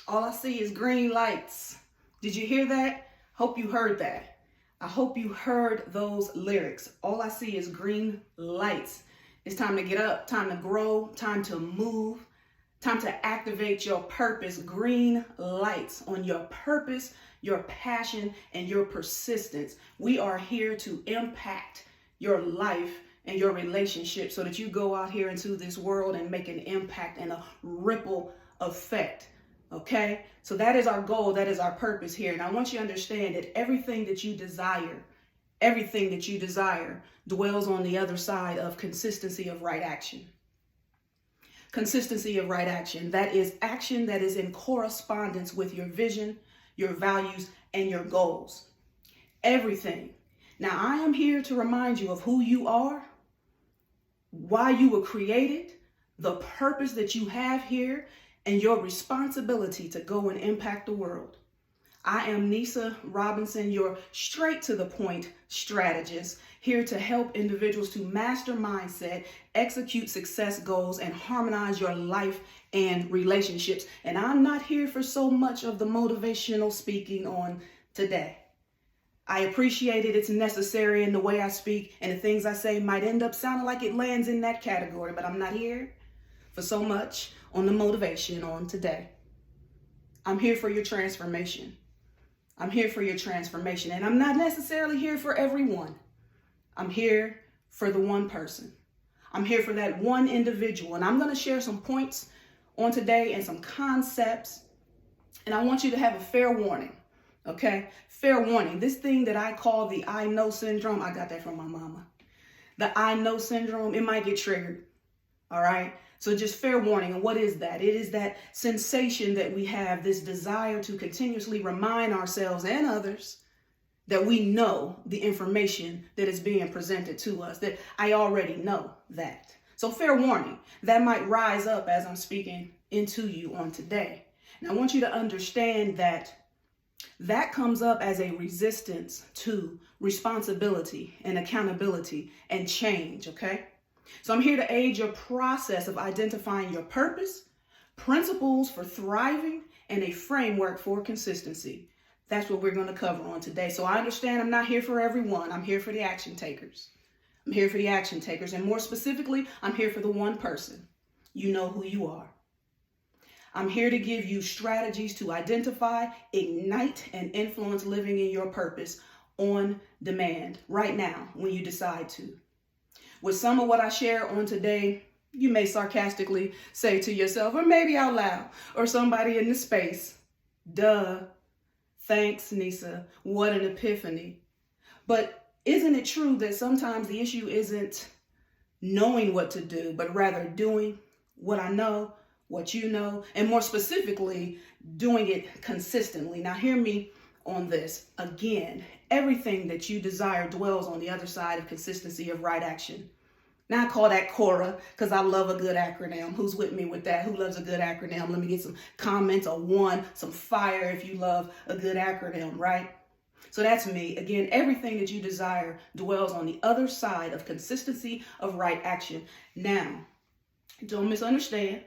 All I see is green lights. Did you hear that? Hope you heard that. I hope you heard those lyrics. All I see is green lights. It's time to get up, time to grow, time to move, time to activate your purpose. Green lights on your purpose, your passion, and your persistence. We are here to impact your life and your relationship so that you go out here into this world and make an impact and a ripple effect. Okay, so that is our goal. That is our purpose here. And I want you to understand that everything that you desire dwells on the other side of consistency of right action. Consistency of right action. That is action that is in correspondence with your vision, your values, and your goals. Everything. Now, I am here to remind you of who you are, why you were created, the purpose that you have here, and your responsibility to go and impact the world. I am Nisa Robinson, your straight to the point strategist, here to help individuals to master mindset, execute success goals, and harmonize your life and relationships. And I'm not here for so much of the motivational speaking on today. I appreciate it. It's necessary in the way I speak, and the things I say might end up sounding like it lands in that category, but I'm not here for so much on the motivation on today. I'm here for your transformation. I'm here for your transformation, and I'm not necessarily here for everyone. I'm here for the one person. I'm here for that one individual, and I'm going to share some points on today and some concepts, and I want you to have a fair warning, okay? Fair warning. This thing that I call the I know syndrome, I got that from my mama. The I know syndrome, it might get triggered, all right? So just fair warning. And what is that? It is that sensation that we have, this desire to continuously remind ourselves and others that we know the information that is being presented to us, that I already know that. So fair warning, that might rise up as I'm speaking into you on today. And I want you to understand that that comes up as a resistance to responsibility and accountability and change, okay? So I'm here to aid your process of identifying your purpose, principles for thriving, and a framework for consistency. That's what we're going to cover on today. So I understand I'm not here for everyone. I'm here for the action takers. I'm here for the action takers. And more specifically, I'm here for the one person. You know who you are. I'm here to give you strategies to identify, ignite, and influence living in your purpose on demand right now when you decide to. With some of what I share on today, you may sarcastically say to yourself, or maybe out loud, or somebody in the space, duh, thanks, Nisa, what an epiphany. But isn't it true that sometimes the issue isn't knowing what to do, but rather doing what I know, what you know, and more specifically, doing it consistently? Now hear me on this. Again, everything that you desire dwells on the other side of consistency of right action. Now I call that CORA because I love a good acronym. Who's with me with that? Who loves a good acronym? Let me get some comments, a one, some fire if you love a good acronym, right? So that's me. Again, everything that you desire dwells on the other side of consistency of right action. Now, don't misunderstand.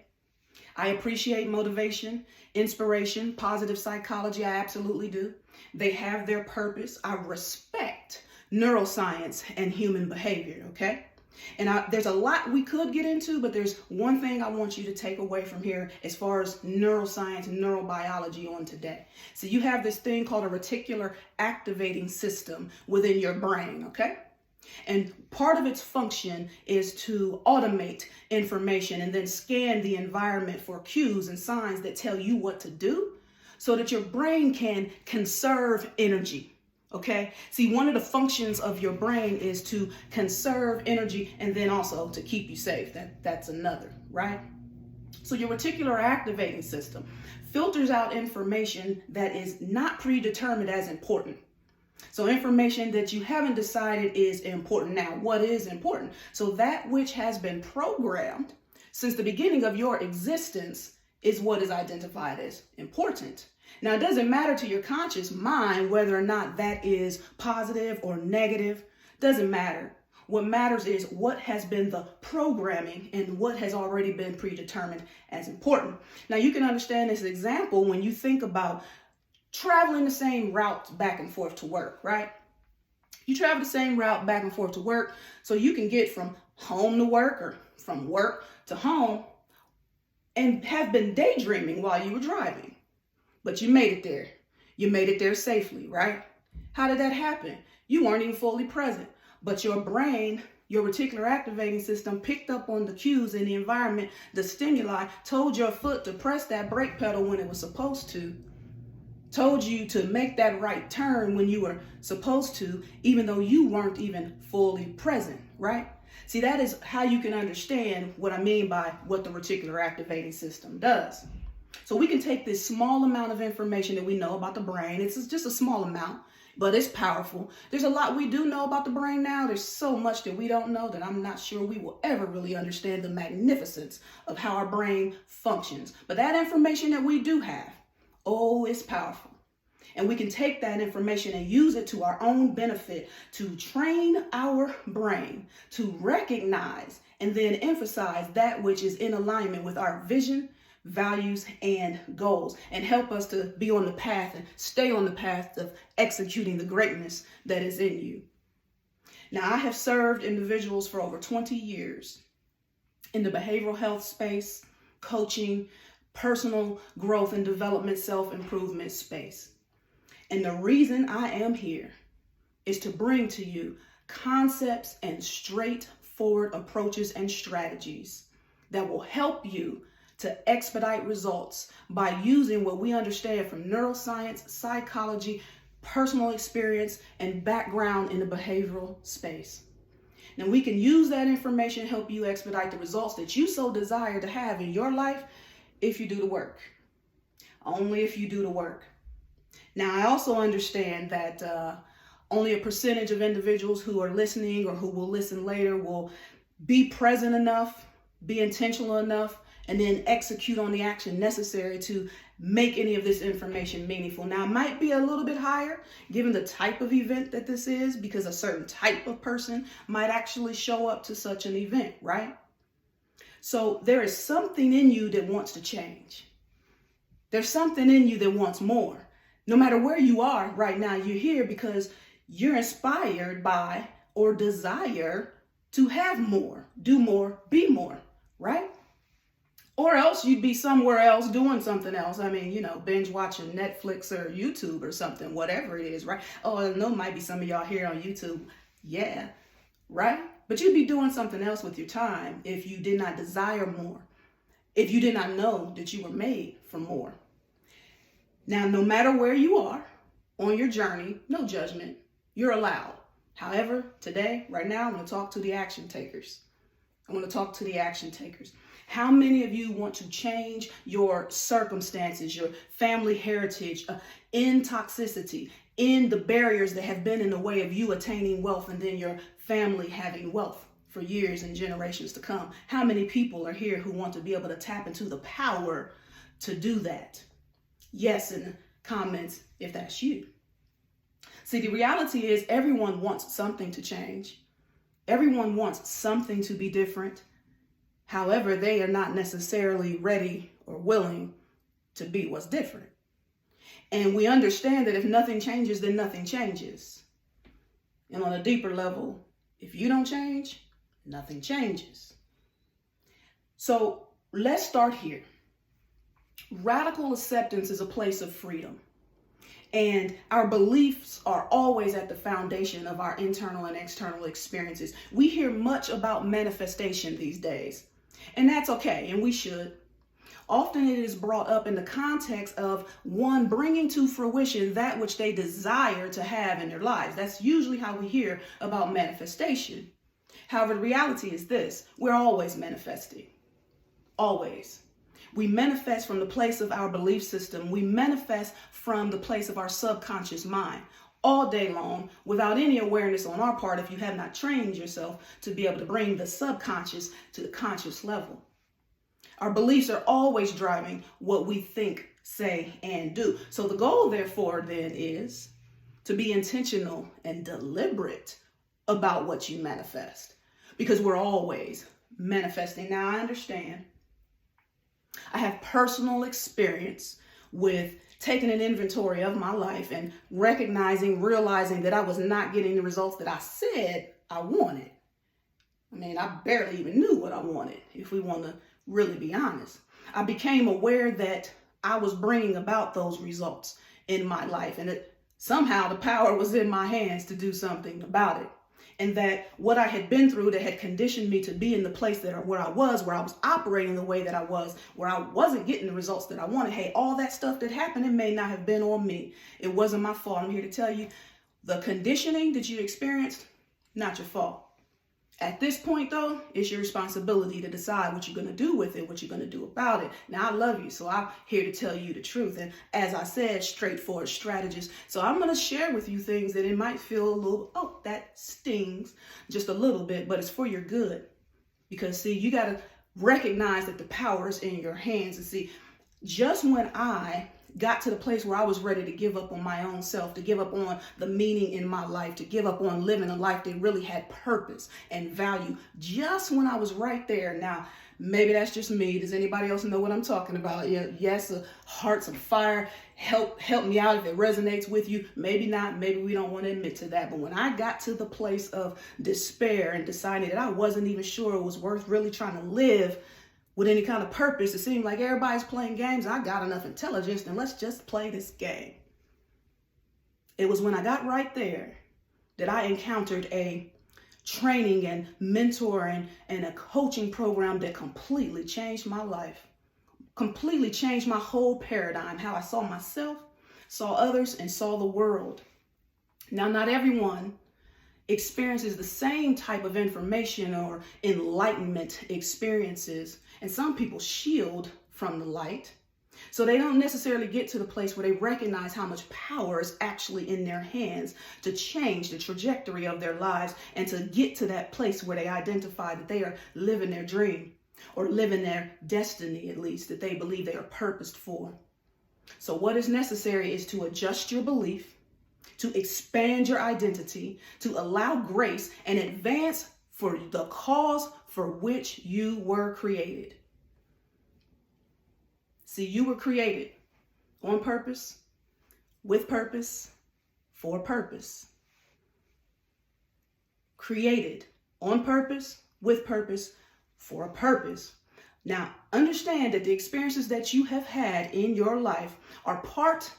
I appreciate motivation, inspiration, positive psychology. I absolutely do. They have their purpose. I respect neuroscience and human behavior, okay? And there's a lot we could get into, but there's one thing I want you to take away from here as far as neuroscience and neurobiology on today. So you have this thing called a reticular activating system within your brain, okay? And part of its function is to automate information and then scan the environment for cues and signs that tell you what to do so that your brain can conserve energy. Okay, see, one of the functions of your brain is to conserve energy and then also to keep you safe. That's another, right? So your reticular activating system filters out information that is not predetermined as important. So information that you haven't decided is important. Now, what is important? So that which has been programmed since the beginning of your existence is what is identified as important. Now, it doesn't matter to your conscious mind whether or not that is positive or negative. Doesn't matter. What matters is what has been the programming and what has already been predetermined as important. Now, you can understand this example when you think about traveling the same route back and forth to work, right? You travel the same route back and forth to work so you can get from home to work or from work to home and have been daydreaming while you were driving. But you made it there. You made it there safely, right? How did that happen? You weren't even fully present, but your brain, your reticular activating system picked up on the cues in the environment, the stimuli, told your foot to press that brake pedal when it was supposed to, told you to make that right turn when you were supposed to, even though you weren't even fully present, right? See, that is how you can understand what I mean by what the reticular activating system does. So we can take this small amount of information that we know about the brain. It's just a small amount, but it's powerful. There's a lot we do know about the brain now. There's so much that we don't know that I'm not sure we will ever really understand the magnificence of how our brain functions. But that information that we do have, oh, it's powerful. And we can take that information and use it to our own benefit to train our brain to recognize and then emphasize that which is in alignment with our vision, values, and goals, and help us to be on the path and stay on the path of executing the greatness that is in you. Now, I have served individuals for over 20 years in the behavioral health space, coaching, personal growth and development, self-improvement space. And the reason I am here is to bring to you concepts and straightforward approaches and strategies that will help you to expedite results by using what we understand from neuroscience, psychology, personal experience, and background in the behavioral space. Now, we can use that information to help you expedite the results that you so desire to have in your life if you do the work. Only if you do the work. Now, I also understand that only a percentage of individuals who are listening or who will listen later will be present enough, be intentional enough, and then execute on the action necessary to make any of this information meaningful. Now, it might be a little bit higher given the type of event that this is, because a certain type of person might actually show up to such an event, right? So there is something in you that wants to change. There's something in you that wants more. No matter where you are right now, you're here because you're inspired by or desire to have more, do more, be more, right? Or else you'd be somewhere else doing something else. I mean, binge watching Netflix or YouTube or something, whatever it is, right? Oh, I know might be some of y'all here on YouTube. Yeah, right? But you'd be doing something else with your time if you did not desire more, if you did not know that you were made for more. Now, no matter where you are on your journey, no judgment, you're allowed. However, today, right now, I'm going to talk to the action takers. How many of you want to change your circumstances, your family heritage, in toxicity, in the barriers that have been in the way of you attaining wealth and then your family having wealth for years and generations to come? How many people are here who want to be able to tap into the power to do that? Yes, in the comments if that's you. See, the reality is everyone wants something to change. Everyone wants something to be different. However, they are not necessarily ready or willing to be what's different. And we understand that if nothing changes, then nothing changes. And on a deeper level, if you don't change, nothing changes. So let's start here. Radical acceptance is a place of freedom. And our beliefs are always at the foundation of our internal and external experiences. We hear much about manifestation these days, and that's okay, and we should. Often it is brought up in the context of one bringing to fruition that which they desire to have in their lives. That's usually how we hear about manifestation. However, the reality is this: we're always manifesting. Always. We manifest from the place of our belief system. We manifest from the place of our subconscious mind all day long without any awareness on our part if you have not trained yourself to be able to bring the subconscious to the conscious level. Our beliefs are always driving what we think, say, and do. So the goal, therefore, then is to be intentional and deliberate about what you manifest, because we're always manifesting. Now, I understand. I have personal experience with taking an inventory of my life and realizing that I was not getting the results that I said I wanted. I mean, I barely even knew what I wanted, if we want to really be honest. I became aware that I was bringing about those results in my life, and that somehow the power was in my hands to do something about it. And that what I had been through that had conditioned me to be in the place where I was operating the way that I was, where I wasn't getting the results that I wanted. Hey, all that stuff that happened, it may not have been on me. It wasn't my fault. I'm here to tell you, the conditioning that you experienced, not your fault. At this point, though, it's your responsibility to decide what you're going to do with it, what you're going to do about it. Now, I love you, so I'm here to tell you the truth. And as I said, straightforward strategist. So I'm going to share with you things that it might feel a little, oh, that stings just a little bit, but it's for your good. Because, see, you got to recognize that the power is in your hands. And see, just when I got to the place where I was ready to give up on my own self, to give up on the meaning in my life, to give up on living a life that really had purpose and value, just when I was right there. Now, maybe that's just me. Does anybody else know what I'm talking about? Yeah, yes, hearts of fire. Help me out if it resonates with you. Maybe not. Maybe we don't want to admit to that. But when I got to the place of despair and decided that I wasn't even sure it was worth really trying to live with any kind of purpose, it seemed like everybody's playing games. I got enough intelligence, and let's just play this game. It was when I got right there that I encountered a training and mentoring and a coaching program that completely changed my life, completely changed my whole paradigm, how I saw myself, saw others, and saw the world. Now, not everyone experiences the same type of information or enlightenment experiences, and some people shield from the light, so they don't necessarily get to the place where they recognize how much power is actually in their hands to change the trajectory of their lives and to get to that place where they identify that they are living their dream, or living their destiny, at least, that they believe they are purposed for. So what is necessary is to adjust your belief, to expand your identity, to allow grace and advance for the cause for which you were created. See, you were created on purpose, with purpose, for purpose. Created on purpose, with purpose, for a purpose. Now, understand that the experiences that you have had in your life are part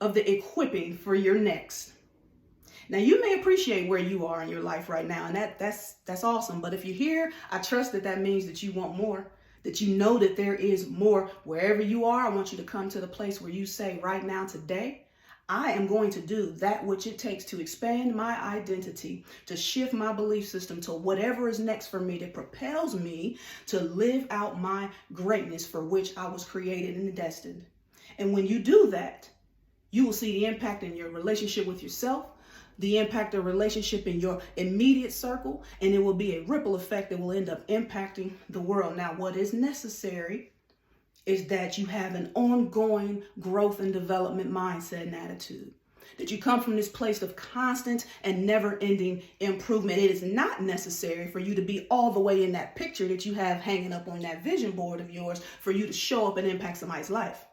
of the equipping for your next. Now, you may appreciate where you are in your life right now, and that's awesome. But if you're here, I trust that means that you want more, that you know that there is more. Wherever you are, I want you to come to the place where you say right now, today, I am going to do that which it takes to expand my identity, to shift my belief system to whatever is next for me, that propels me to live out my greatness for which I was created and destined. And when you do that, you will see the impact in your relationship with yourself, the impact of relationship in your immediate circle, and it will be a ripple effect that will end up impacting the world. Now, what is necessary is that you have an ongoing growth and development mindset and attitude, that you come from this place of constant and never-ending improvement. It is not necessary for you to be all the way in that picture that you have hanging up on that vision board of yours for you to show up and impact somebody's life.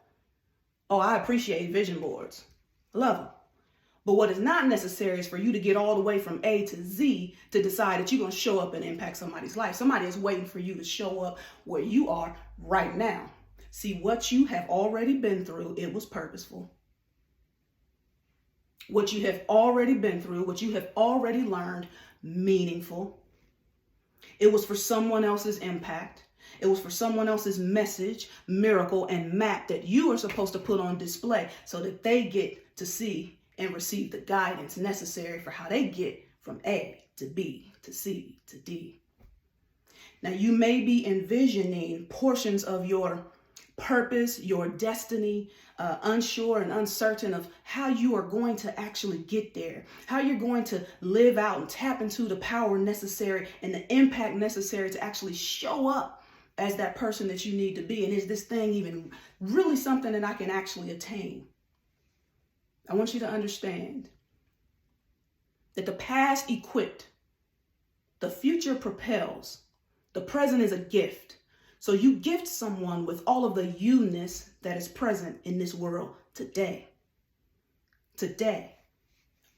Oh, I appreciate vision boards. I love them. But what is not necessary is for you to get all the way from A to Z to decide that you're going to show up and impact somebody's life. Somebody is waiting for you to show up where you are right now. See, what you have already been through, it was purposeful. What you have already been through, what you have already learned, meaningful. It was for someone else's impact. It was for someone else's message, miracle, and map that you are supposed to put on display so that they get to see and receive the guidance necessary for how they get from A to B to C to D. Now, you may be envisioning portions of your purpose, your destiny, unsure and uncertain of how you are going to actually get there, how you're going to live out and tap into the power necessary and the impact necessary to actually show up as that person that you need to be. And is this thing even really something that I can actually attain? I want you to understand that the past equipped The future propels. The present is a gift. So you gift someone with all of the you-ness that is present in this world today. Today.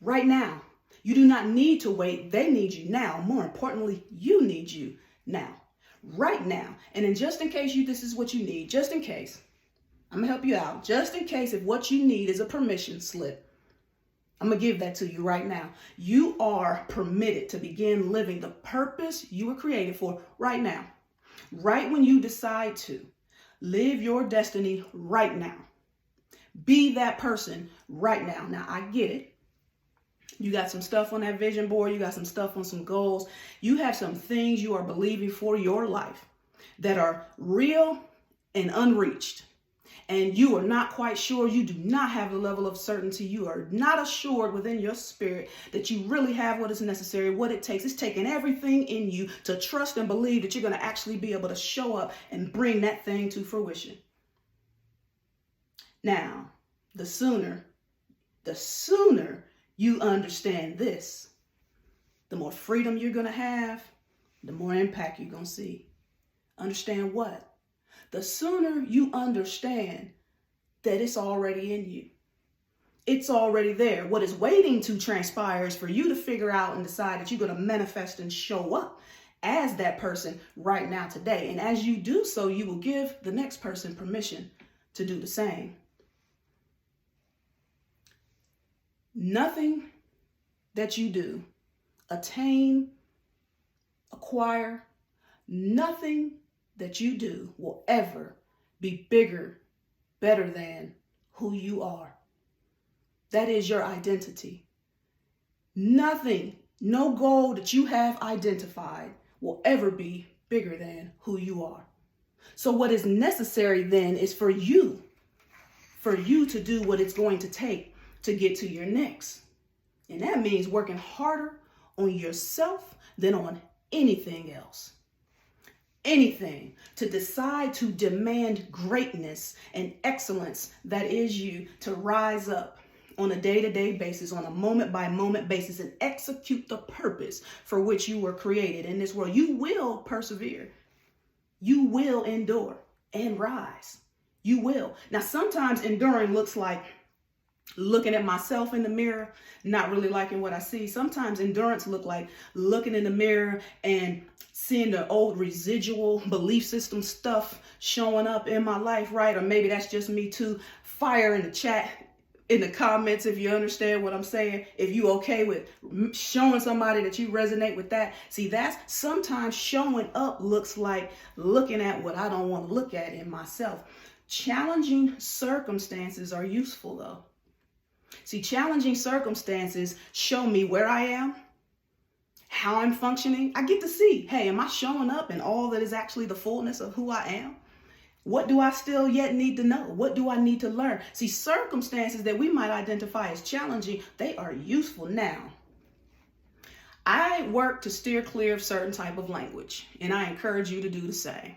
Right now. You do not need to wait. They need you now. More importantly, you need you now. Right now. And then just in case this is what you need, just in case, I'm going to help you out. Just in case if what you need is a permission slip, I'm going to give that to you right now. You are permitted to begin living the purpose you were created for right now. Right when you decide to live your destiny right now. Be that person right now. Now, I get it. You got some stuff on that vision board. You got some stuff on some goals. You have some things you are believing for your life that are real and unreached. And you are not quite sure. You do not have the level of certainty. You are not assured within your spirit that you really have what is necessary, what it takes. It's taking everything in you to trust and believe that you're going to actually be able to show up and bring that thing to fruition. Now, the sooner you understand this, the more freedom you're going to have, the more impact you're going to see. Understand what? The sooner you understand that it's already in you. It's already there. What is waiting to transpire is for you to figure out and decide that you're going to manifest and show up as that person right now today. And as you do so, you will give the next person permission to do the same. Nothing that you do, attain, acquire, nothing that you do will ever be bigger, better than who you are. That is your identity. Nothing, no goal that you have identified will ever be bigger than who you are. So what is necessary then is for you to do what it's going to take to get to your next. And that means working harder on yourself than on anything else. Anything to decide to demand greatness and excellence that is you, to rise up on a day-to-day basis, on a moment-by-moment basis, and execute the purpose for which you were created in this world. You will persevere. You will endure and rise. You will. Now, sometimes enduring looks like looking at myself in the mirror, not really liking what I see. Sometimes endurance look like looking in the mirror and seeing the old residual belief system stuff showing up in my life, right? Or maybe that's just me too. Fire in the chat, in the comments, if you understand what I'm saying. If you okay with showing somebody that you resonate with that. See, that's sometimes showing up looks like looking at what I don't want to look at in myself. Challenging circumstances are useful though. See, challenging circumstances show me where I am, how I'm functioning. I get to see, hey, am I showing up in all that is actually the fullness of who I am? What do I still yet need to know? What do I need to learn? See, circumstances that we might identify as challenging, they are useful now. I work to steer clear of certain type of language, and I encourage you to do the same.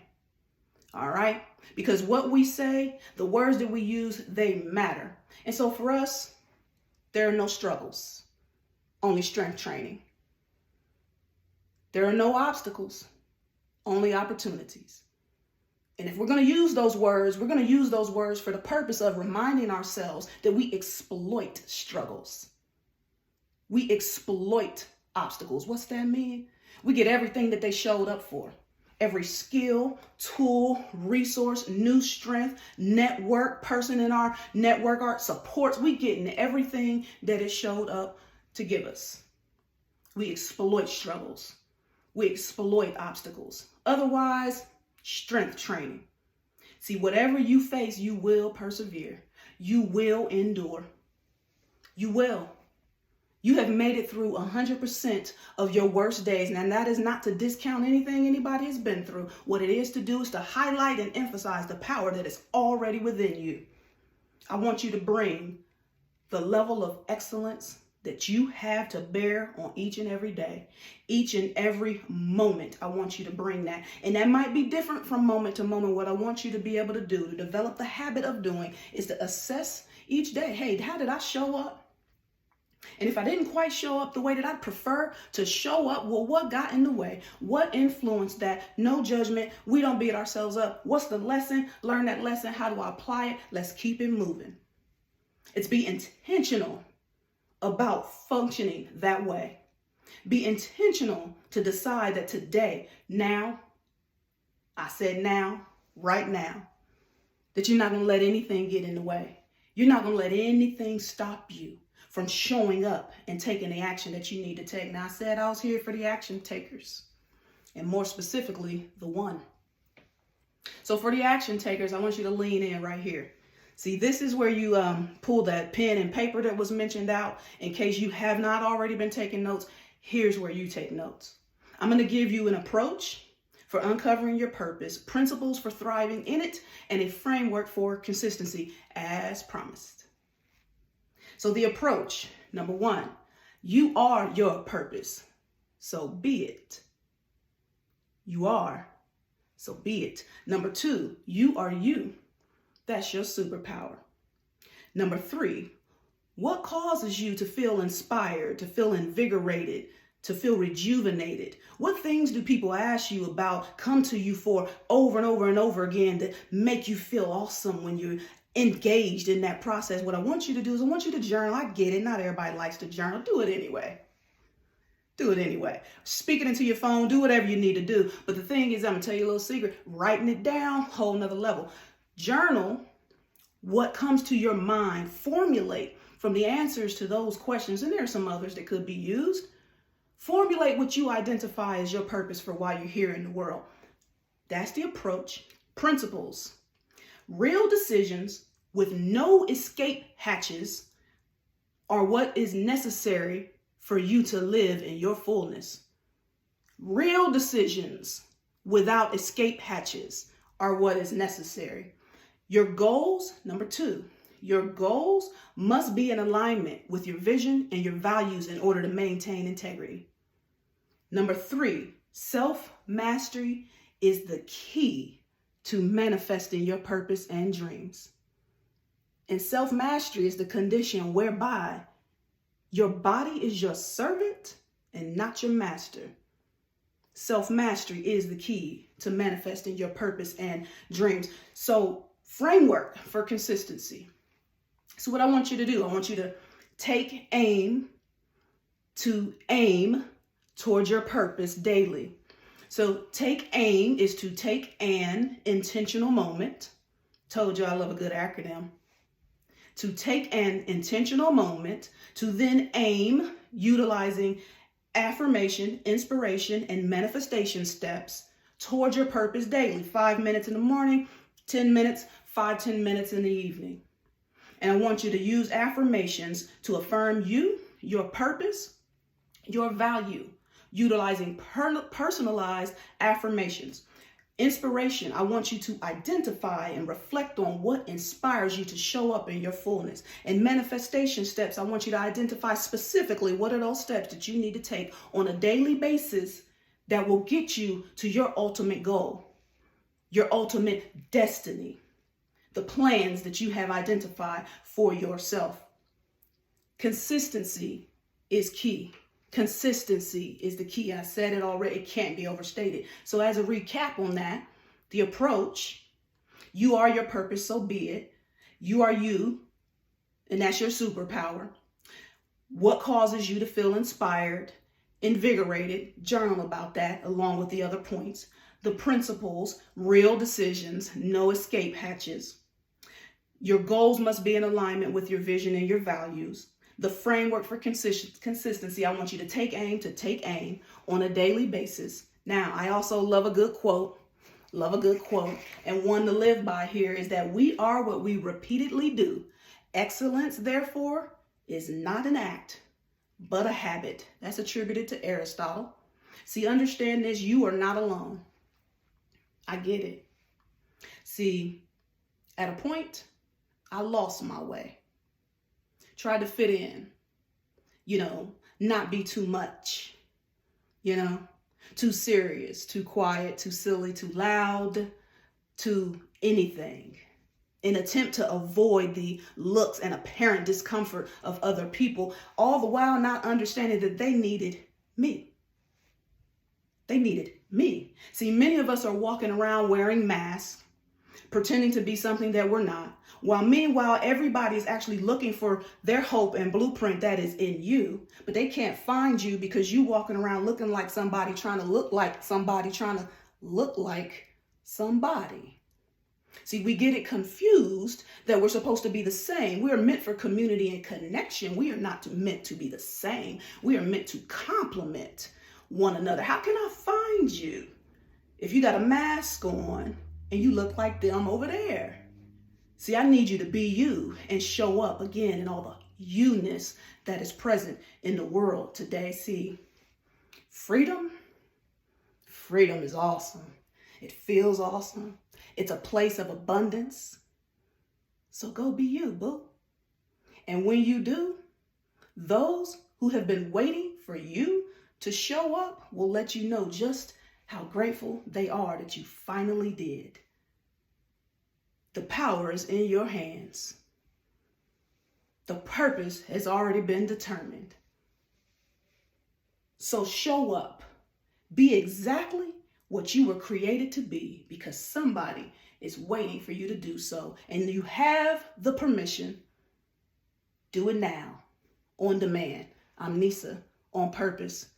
All right? Because what we say, the words that we use, they matter. And so for us, there are no struggles, only strength training. There are no obstacles, only opportunities. And if we're going to use those words, we're going to use those words for the purpose of reminding ourselves that we exploit struggles. We exploit obstacles. What's that mean? We get everything that they showed up for. Every skill, tool, resource, new strength, network, person in our network, our supports, we getting everything that it showed up to give us. We exploit struggles. We exploit obstacles. Otherwise, strength training. See, whatever you face, you will persevere. You will endure. You will. You have made it through 100% of your worst days. Now, that is not to discount anything anybody has been through. What it is to do is to highlight and emphasize the power that is already within you. I want you to bring the level of excellence that you have to bear on each and every day, each and every moment. I want you to bring that. And that might be different from moment to moment. What I want you to be able to do, to develop the habit of doing, is to assess each day. Hey, how did I show up? And if I didn't quite show up the way that I'd prefer to show up, well, what got in the way? What influenced that? No judgment. We don't beat ourselves up. What's the lesson? Learn that lesson. How do I apply it? Let's keep it moving. It's be intentional about functioning that way. Be intentional to decide that today, now, I said now, right now, that you're not going to let anything get in the way. You're not going to let anything stop you from showing up and taking the action that you need to take. Now, I said I was here for the action takers, and more specifically, the one. So for the action takers, I want you to lean in right here. See, this is where you pull that pen and paper that was mentioned out. In case you have not already been taking notes, here's where you take notes. I'm going to give you an approach for uncovering your purpose, principles for thriving in it, and a framework for consistency as promised. So the approach, number one, you are your purpose, so be it. You are, so be it. Number two, you are you. That's your superpower. Number three, what causes you to feel inspired, to feel invigorated, to feel rejuvenated? What things do people ask you about, come to you for over and over and over again that make you feel awesome when you're engaged in that process? What I want you to do is I want you to journal. I get it. Not everybody likes to journal. Do it anyway. Do it anyway. Speak it into your phone. Do whatever you need to do. But the thing is, I'm going to tell you a little secret. Writing it down, whole nother level. Journal what comes to your mind. Formulate from the answers to those questions. And there are some others that could be used. Formulate what you identify as your purpose for why you're here in the world. That's the approach. Principles. Real decisions with no escape hatches are what is necessary for you to live in your fullness. Real decisions without escape hatches are what is necessary. Your goals, number two, your goals must be in alignment with your vision and your values in order to maintain integrity. Number three, self-mastery is the key to manifesting your purpose and dreams. And self-mastery is the condition whereby your body is your servant and not your master. Self-mastery is the key to manifesting your purpose and dreams. So, framework for consistency. So what I want you to do, I want you to take aim towards your purpose daily. So take aim is to take an intentional moment. Told you I love a good acronym. To take an intentional moment, to then aim utilizing affirmation, inspiration, and manifestation steps towards your purpose daily. 5 minutes in the morning, 10 minutes, 10 minutes in the evening. And I want you to use affirmations to affirm you, your purpose, your value, utilizing personalized affirmations. Inspiration, I want you to identify and reflect on what inspires you to show up in your fullness. And manifestation steps, I want you to identify specifically what are those steps that you need to take on a daily basis that will get you to your ultimate goal, your ultimate destiny, the plans that you have identified for yourself. Consistency is key. Consistency is the key. I said it already. It can't be overstated. So as a recap on that, the approach, you are your purpose, so be it. You are you, and that's your superpower. What causes you to feel inspired, invigorated? Journal about that along with the other points. The principles, real decisions, no escape hatches. Your goals must be in alignment with your vision and your values. The framework for consistency, I want you to take aim on a daily basis. Now, I also love a good quote, and one to live by here is that we are what we repeatedly do. Excellence, therefore, is not an act, but a habit. That's attributed to Aristotle. See, understand this, you are not alone. I get it. See, at a point, I lost my way. Tried to fit in, not be too much, too serious, too quiet, too silly, too loud, too anything. in attempt to avoid the looks and apparent discomfort of other people, all the while not understanding that they needed me. They needed me. See, many of us are walking around wearing masks, pretending to be something that we're not, while meanwhile everybody's actually looking for their hope and blueprint that is in you, but they can't find you because you walking around looking like somebody, trying to look like somebody, trying to look like somebody. See, we get it confused that we're supposed to be the same. We are meant for community and connection. We are not meant to be the same. We are meant to complement one another. How can I find you if you got a mask on and you look like them over there? See, I need you to be you and show up again in all the you-ness that is present in the world today. See, freedom is awesome. It feels awesome. It's a place of abundance. So go be you, boo. And when you do, those who have been waiting for you to show up will let you know just how grateful they are that you finally did. The power is in your hands. The purpose has already been determined. So show up. Be exactly what you were created to be, because somebody is waiting for you to do so. And you have the permission. Do it now. On demand. I'm Nisa, on purpose.